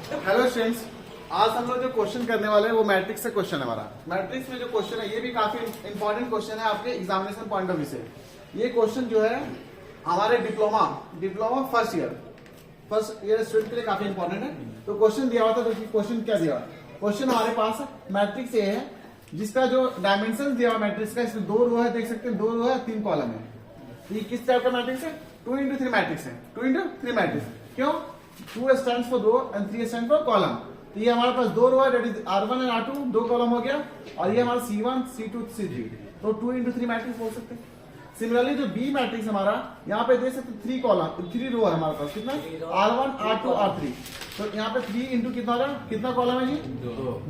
Hello students, आज हम लोग जो क्वेश्चन करने वाले हैं वो मैट्रिक्स से क्वेश्चन है हमारा। मैट्रिक्स में जो क्वेश्चन है ये भी काफी इंपॉर्टेंट क्वेश्चन है आपके एग्जामिनेशन पॉइंट ऑफ व्यू से। ये क्वेश्चन जो है हमारे डिप्लोमा फर्स्ट ईयर स्टूडेंट के लिए काफी इंपॉर्टेंट है। तो क्वेश्चन दिया हुआ था, तो क्वेश्चन क्या दिया हुआ? क्वेश्चन हमारे पास मैट्रिक्स ए है जिसका जो डायमेंशन दिया हुआ मैट्रिक्स का, इसमें 2 रो है, देख सकते हैं 2 रो है 3 कॉलम है। ये किस टाइप का मैट्रिक्स है? 2x3 मैट्रिक्स है। 2x3 मैट्रिक्स क्यों? 2 stands for row and 3 stand for column. तो ये हमारे पास 2 रो है, that is R1 and R2, 2 column हो गया, और ये हमारा C1 C2 C3, तो 2x3 मैट्रिक्स बोल सकते हैं। सिमिलरली जो बी मैट्रिक्स हमारा यहाँ पे देख सकते 3 कॉलम 3 रो है हमारे पास, कितना? R1 R2 R3, तो यहाँ पे 3 इंटू कितना हो रहा है? कितना कॉलम है जी?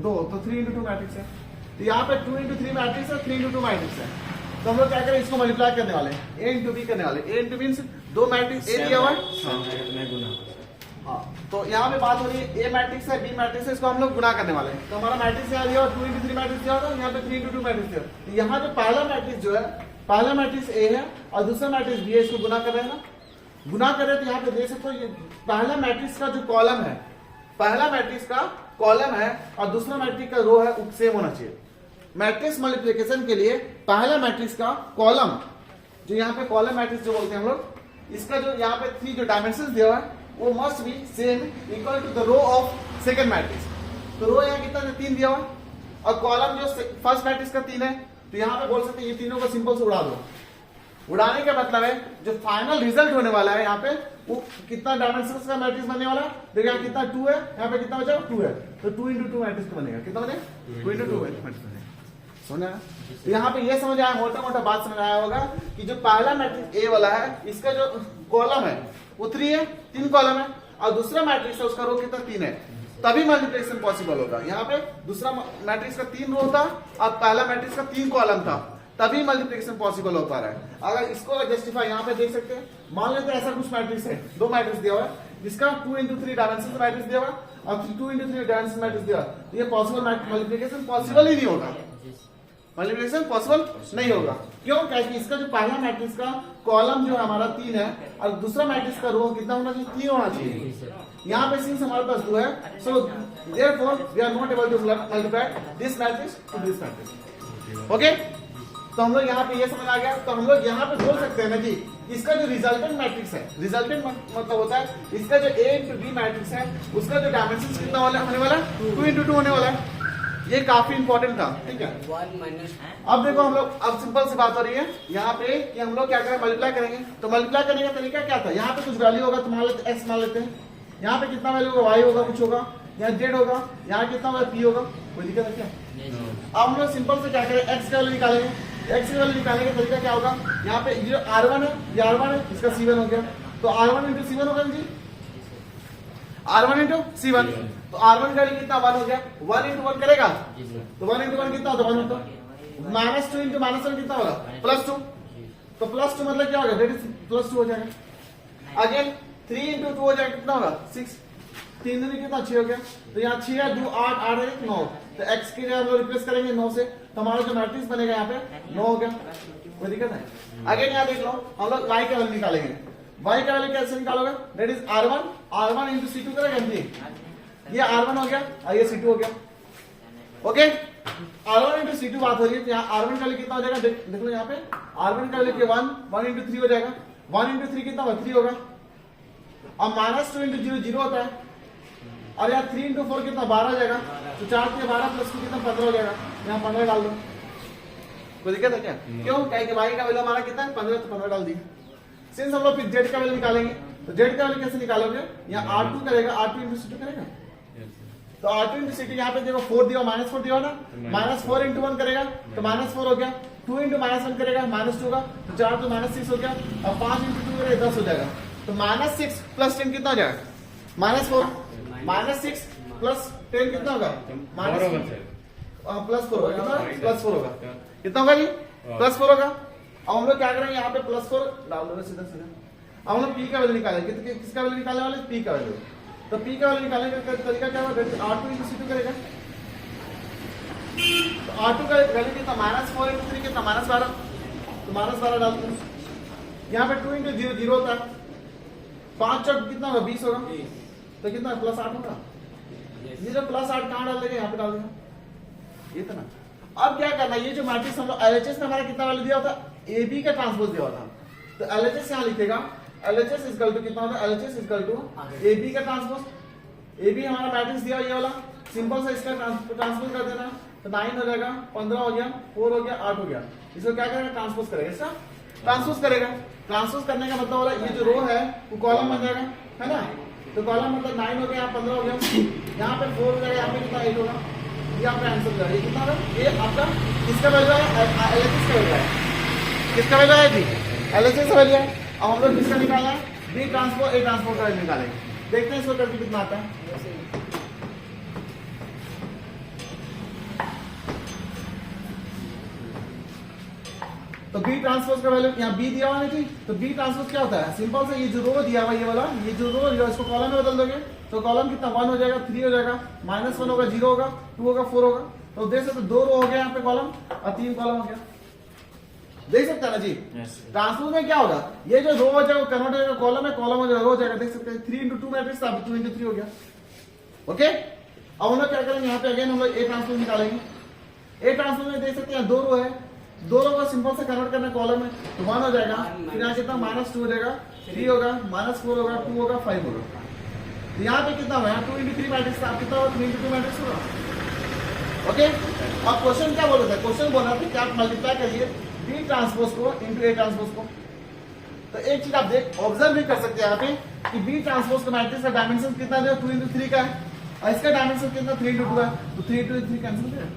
2, तो 3 इंटू 2 मैट्रिक्स है। तो यहाँ पे 2 इंटू 3 मैट्रिक्स है, 3 इंटू 2 मैट्रिक्स है। तो हम लोग क्या करें, इसको मल्टीप्लाई करने वाले हैं, ए इंटू बी करने वाले। ए इंटू मीन्स 2 मैट्रिक्स ए दिया हुआ है, हाँ, तो यहाँ पे बात हो रही है ए मैट्रिक्स है बी मैट्रिक्स है, इसको हम लोग गुना करने वाले हैं। तो हमारा मैट्रिक्स यहाँ दिया 2 इंटू 3 मैट्रिक्स दिया होगा, यहाँ पे 3 इंटू 2 मैट्रिक्स दिया। तो यहाँ पे पहला मैट्रिक्स जो है, पहला मैट्रिक्स ए है और दूसरा मैट्रिक्स बी है, इसको गुना कर रहे हैं ना। गुना कर रहे हैं तो यहाँ पे देख सकते हो ये पहला मैट्रिक्स का जो कॉलम है, पहला मैट्रिक्स का कॉलम है और दूसरा मैट्रिक्स का रो है, सेम होना चाहिए। मैट्रिक्स मल्टीप्लिकेशन के लिए पहला मैट्रिक्स का कॉलम, जो यहाँ पे कॉलम मैट्रिक्स जो बोलते हैं हम लोग, इसका जो यहाँ पे 3 जो डायमेंशन दिया हुआ है वो must be same equal to the row of second matrix. तो रो यहाँ कितना है? 3 दिया हुआ और कॉलम जो फर्स्ट मैट्रिक्स का 3 है, तो यहाँ पे बोल सकते हैं ये तीनों को सिंपल से उड़ा दो। उड़ाने का मतलब है जो फाइनल रिजल्ट होने वाला है यहाँ पे वो कितना डायमेंशन का मैट्रिक्स बनने वाला है। देखिए यहाँ कितना 2 है, यहाँ पे कितना बचा? 2 है, तो 2 इंटू 2 मैट्रिक्स बनेगा। कितना बनेगा? 2 इंटू 2 मैट्रिक्स बनेगा। सुना? तो यहाँ पे ये समझ आया, मोटा मोटा बात समझ आया होगा कि जो पहला मैट्रिक्स ए वाला है, इसका जो कॉलम है वो 3 है, 3 कॉलम है, और दूसरा मैट्रिक्स है उसका रो कितना? 3 है, तभी मल्टीप्लिकेशन पॉसिबल होगा। यहाँ पे दूसरा मैट्रिक्स का 3 रो था और पहला मैट्रिक्स का 3 कॉलम था, तभी मल्टीप्लिकेशन पॉसिबल हो पा रहा है। अगर इसको जस्टिफाई यहाँ पे देख सकते हैं, मान लेते हैं ऐसा कुछ मैट्रिक्स है, 2 मैट्रिक्स दिया हुआ है जिसका 2 इंटू 3 डायमेंशन मैट्रिक्स दिया हुआ और 2 इंटू 3 डायमेंशन मैट्रिक्स दिया, तो ये पॉसिबल मल्टीप्लिकेशन पॉसिबल ही नहीं होगा, मल्टीप्लिकेशन पॉसिबल नहीं होगा। क्यों? क्योंकि इसका जो पहला मैट्रिक्स का कॉलम जो हमारा 3 है और दूसरा मैट्रिक्स का रो कितना होना चाहिए? 3 होना चाहिए। यहाँ पे सिंस हमारे पास 2 है, so therefore we are not able to multiply this matrix to this matrix. Okay, तो हम लोग यहाँ पे ये समझ आ गया। तो हम लोग यहाँ पे बोल सकते हैं ना जी, इसका जो रिजल्टेंट मैट्रिक्स है, रिजल्टेंट मतलब होता है इसका जो ए इंटू बी मैट्रिक्स है उसका जो डायमेंशन कितना होने वाला है? 2 इंटू 2 होने वाला है। ये काफी इंपॉर्टेंट था, ठीक है। अब देखो हम लोग, अब सिंपल सी बात हो रही है यहाँ पे कि हम लोग क्या करें, मल्टीप्लाई करेंगे। तो मल्टीप्लाई करने का तरीका क्या था? यहाँ पे कुछ वैल्यू होगा, तो मान लेते एक्स मान लेते हैं। यहाँ पे कितना वैल्यू होगा? वाई होगा, कुछ होगा, यहाँ जेड होगा, यहाँ कितना होगा? पी होगा। कोई दिक्कत है क्या? अब हम लोग सिंपल से क्या करें, एक्स का वैल्यू निकालेंगे। एक्स का वैल्यू निकालने का तरीका क्या होगा? यहाँ पे जो R1 है, ये R1 है, इसका C1 हो गया, तो R1 इंटू C1 होगा जी, R1 इंटू C1। तो R1 का वैल्यू कितना? 1 हो गया, 1 इंटू 1 करेगा, तो 1 इंटू 1 कितना होता है? 1 होता है। -2 इंटू -1 कितना होगा? +2, तो +2 मतलब क्या होगा? दैट इज +2 हो जाएगा। अगेन 3 इंटू 2 हो जाएगा, कितना होगा? 6, 3 दूनी कितना? 6 हो गया, तो यहाँ 6 है, 2 8 8 है 9, तो x के लिए हम लोग रिप्लेस करेंगे 9 से, तो हमारा जो मैट्रिक्स बनेगा यहाँ पे 9 हो गया। कोई दिक्कत है? अगेन यहाँ देख लो, हम लोग y का वैल्यू निकालेंगे। y का वैल्यू कैसे निकालोगे? That is R1 into C2 करेगा जी, ये R1 हो गया और ये C2 हो गया। ओके, R1 इंटू C2 बात हो रही है, तो यहाँ R1 का वैल्यू कितना हो जाएगा? देख लो यहाँ पे R1 का वैल्यू 1 इंटू 3 हो जाएगा, 1 इंटू 3 कितना होगा? 3 होगा, और -2 इंटू 0 0 होता है, और यहाँ 3 इंटू 4 कितना? 12 हो जाएगा, तो 4 के 12 प्लस 2 कितना? 15 हो जाएगा, यहाँ 15 डाल दो। कोई दिक्कत है क्या? क्यों? क्या वाई का वैल्यू हमारा कितना है? 15, तो 15 डाल दिए। सिंस हम लोग फिर जेड का वैल्यू निकालेंगे, तो जेड का वैल्यू कैसे निकालोगे? यहाँ R2 करेगा, R2 इंटू C2 करेगा, तो R2 इंटू C2 यहाँ पे देखो 4 दिया, -4 दिया ना, -4 इंटू 1 करेगा, तो -4 हो गया, 2 इंटू -1 करेगा, -2 होगा, तो 4 तो -6 हो गया, और 5 इंटू 2 करेगा 10 हो जाएगा, तो -6 प्लस 10 कितना हो जाएगा? -4, -6 प्लस 10 कितना होगा? +4 होगा, कितना? +4 होगा, कितना होगा जी? +4 होगा। अब हम लोग क्या करेंगे, यहाँ पे +4 डाल दो सीधा सीधा। अब हम लोग पी का वैल्यू निकालेंगे, किसका वैल्यू निकालने वाले? पी का वैल्यू। तो पी का वैल्यू निकालने का तरीका क्या होगा? R2 इंटू C2 करेगा, तो R2 का वैल्यू कितना? -4 इंटू 3 कितना? -12, तो -12 डालते हैं। यहाँ पे 2 इंटू 0 0 होता है, 5 चौक कितना होगा? 20 होगा, तो कितना? +8 होगा। ये जो प्लस 8 कहाँ डाल देगा, यहाँ पे डाल देगा, ये था ना। अब क्या करना, ये जो मैट्रिक्स हम लोग एलएचएस में हमारा कितना वैल्यू दिया होता, ए बी का ट्रांसपोज दिया होता, तो एलएचएस यहाँ लिखेगा, एलएचएस इक्वल टू कितना होता है, LHS equal to A B का ट्रांसपोज, ए बी हमारा मैट्रिक्स दिया ये वाला, सिंपल सा इसका ट्रांसपोज कर देना, तो 9 हो जाएगा, 15 हो गया, 4 हो गया, 8 हो गया, इसको क्या करेगा, ट्रांसपोज करेगा, इसका ट्रांसपोज करेगा। ट्रांसपोज करने का मतलब वाला ये जो रो है वो कॉलम बन जाएगा, है ना, तो कॉलम मतलब 9 हो गया, यहाँ 15 हो गया, यहाँ पे 4 हो जाएगा, यहाँ पे कितना 8 होगा, ये आपका आंसर हो जाएगा। ये कितना होगा, ये आपका किसका वैल्यू है, एलएचएस का वैल्यू है, किसका वैल्यू है जी, एलएचएस का वैल्यू है। अब हम लोग किसका निकालना है, बी ट्रांसपोज ए ट्रांसपोज का वैल्यू निकालेंगे, देखते हैं इसको करके कितना आता है। तो बी ट्रांसपोज का वैल्यू यहाँ बी दिया हुआ है जी, तो बी ट्रांसपोज क्या होता है, सिंपल से ये जो रो दिया हुआ ये वाला, ये जो रो दिया इसको कॉलम में बदल दोगे, तो कॉलम कितना 1 हो जाएगा, 3 हो जाएगा, -1 होगा, 0 होगा, 2 होगा, 4 होगा, तो देख सकते 2 रो हो गया यहाँ पे कॉलम और 3 कॉलम हो गया, देख सकते हैं ना जी। ट्रांसपोज में क्या होगा, ये जो रो हो जाएगा कन्वर्ट हो जाएगा कॉलम में, कॉलम हो जाएगा रो हो जाएगा, देख सकते हैं 3 × 2 मैट्रिक्स था, 2 × 3 हो गया। ओके, अब हम लोग क्या करेंगे, यहाँ पे अगेन हम लोग ए ट्रांसपोज निकालेंगे। ए ट्रांसपोज में देख सकते हैं 2 रो है, 2 रो को सिंपल से कन्वर्ट करना कॉलम में, तो 1 हो जाएगा, फिर यहाँ कितना -2 हो जाएगा, 3 होगा, -4 होगा, 2 होगा, 5 होगा, तो यहाँ पे कितना होगा, 2 × 3 मैट्रिक्स था, कितना होगा, 3 × 2 मैट्रिक्स होगा। ओके, अब क्वेश्चन क्या बोल रहा था, क्वेश्चन बोल रहा था कि आप मल्टीप्लाई करिए बी ट्रांसपोज को इंटू ए ट्रांसपोज को। तो एक चीज आप देख ऑब्जर्व भी कर सकते हैं यहाँ पे कि बी ट्रांसपोज का मैट्रिक्स का डायमेंशन कितना है, 2 × 3 का है, और इसका डायमेंशन कितना 3 × 2 है, तो 3 × 3 कैंसिल है,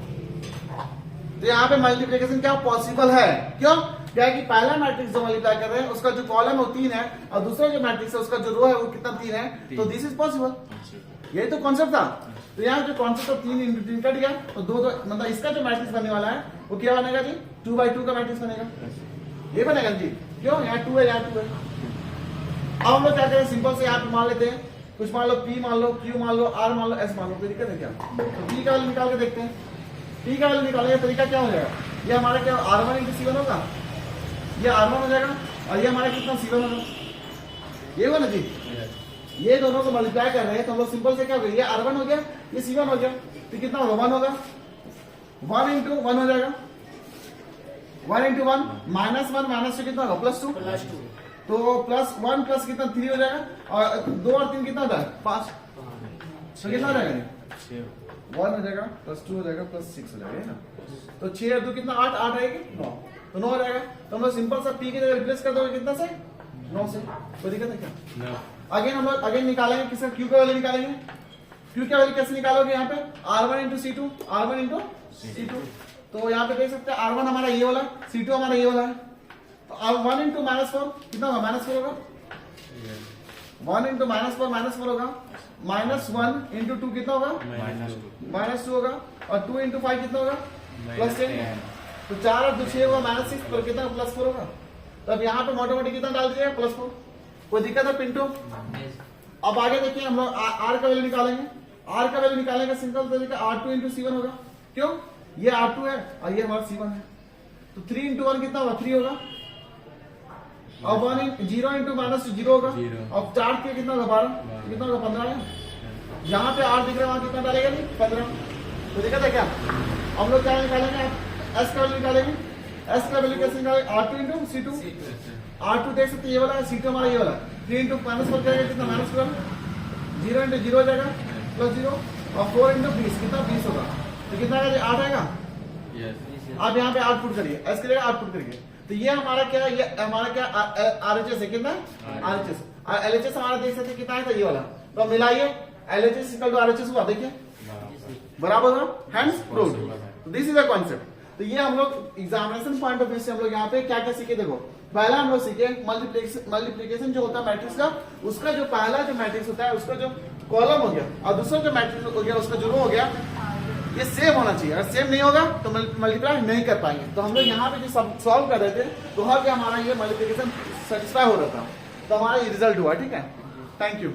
तो यहाँ पे मल्टीप्लिकेशन क्या पॉसिबल है, क्यों, क्या है कि पहला मैट्रिक्स जो मल्टीप्लाई कर रहे हैं उसका जो कॉलम है वो 3 है, और दूसरा जो मैट्रिक्स है उसका जो रो है वो कितना 3 है, तो दिस इज पॉसिबल, यही तो कॉन्सेप्ट था। तो यहाँ जो कॉन्सेप्ट 3 × 3 कट गया, तो 2 मतलब इसका जो मैट्रिक्स बनने वाला है वो क्या बनेगा जी, 2/2 का मैट्रिक्स बनेगा, ये बनेगा जी, क्यों, यहाँ 2 है, यहाँ 2 है। अब हम लोग क्या करें, सिंपल से यहाँ पे मान लेते हैं, कुछ मान लो P मान लो, Q मान लो, R मान लो, S मान लो, कोई दिक्कत है क्या, तो P का वैल्यू निकाल के देखते हैं। P का वैल्यू निकालने का तरीका क्या हो जाएगा, ये हमारा क्या R1 × C1 होगा, ये R1 हो जाएगा, और ये हमारा कितना C1 होगा, ये होगा ना जी, ये दोनों को मल्टीप्लाई कर रहे हैं, तो हम लोग सिंपल से क्या हो गया, ये R1 हो गया, ये C1 हो गया, तो कितना होगा, 1 होगा, 1 × 1 हो जाएगा, 1 × 1 -1 -2 कितना होगा, +2, तो +1 प्लस कितना 3 हो जाएगा, और 2 और 3 कितना होता है 5, तो कितना हो जाएगा, 1 हो जाएगा, +2 हो जाएगा, +6 हो जाएगा ना, तो 6 और 2 कितना 8, 8 आएगी 9, तो 9 हो जाएगा। तो हम लोग सिंपल सा P की जगह रिप्लेस कर दोगे कितना से, 9 से, कोई दिक्कत है क्या। अगेन हम लोग अगेन निकालेंगे किसका, Q का वैल्यू निकालेंगे। Q का वैल्यू कैसे निकालोगे, यहाँ पे R1 × C2, R1 × C2, तो यहाँ पे देख सकते हैं R1 हमारा ये वाला, C2 हमारा ये वाला है, तो अब 1 × -4 कितना होगा, -4 होगा, 1 × -4 होगा, -1 × 2 कितना होगा, -2 होगा, और 2 × 5 कितना होगा, +10, तो 4 और 2 6 होगा, -6 पर कितना +4 होगा, तो अब यहाँ पे मोटे मोटे कितना डाल दीजिएगा, +4, कोई दिक्कत है पिंटू। अब आगे देखिए हम लोग R का वैल्यू निकालेंगे, R का वैल्यू निकालेंगे सिंपल तरीका, R2 × C1 होगा, क्यों, ये R2 है और ये हमारा C1 है, तो 3 × 1 कितना होगा, 3 होगा, और 0 × -0 होगा, और 4 के कितना होगा, 12, कितना होगा, 15 है, जहाँ पे R दिख रहा है वहां कितना डालेगा नहीं, 15, तो दिक्कत है क्या। हम लोग क्या निकालेंगे, S का वैल्यू निकालेंगे, S का वैल्यू कैसे निकालेंगे, R2 × C2, R2 देख सकते ये वाला है, C2 हमारा ये वाला, 3 × -4 जाएगा कितना, -12, 0 × 0 हो जाएगा, +0, और 4 × 20 कितना 20 होगा, तो कितना आएगा, 8 आएगा। आप यहाँ पे 8 पुट करिए, S के लिए 8 पुट करिए, तो ये हमारा क्या, ये हमारा क्या RHS है, कितना RHS, LHS हमारा देख सकते कितना है, तो ये वाला, तो मिलाइए LHS = RHS हुआ, देखिए बराबर हुआ, हैंड्स प्रूव्ड, तो दिस इज अ कॉन्सेप्ट। तो ये हम लोग एग्जामिनेशन पॉइंट ऑफ व्यू से हम लोग यहाँ पे क्या क्या सीखे, देखो पहला हम लोग सीखे मल्टीप्लिकेशन जो होता है मैट्रिक्स का, उसका जो पहला जो मैट्रिक्स होता है उसका जो कॉलम हो गया, और दूसरा जो मैट्रिक्स हो गया उसका जो रो हो गया, ये सेम होना चाहिए, अगर सेम नहीं होगा तो मल्टीप्लाई नहीं कर पाएंगे। तो हम लोग यहाँ पे जो सॉल्व कर रहे थे तो हर हमारा ये मल्टीप्लिकेशन सेटिस्फाई हो रहा था, तो हमारा ये रिजल्ट हुआ, ठीक है, थैंक यू।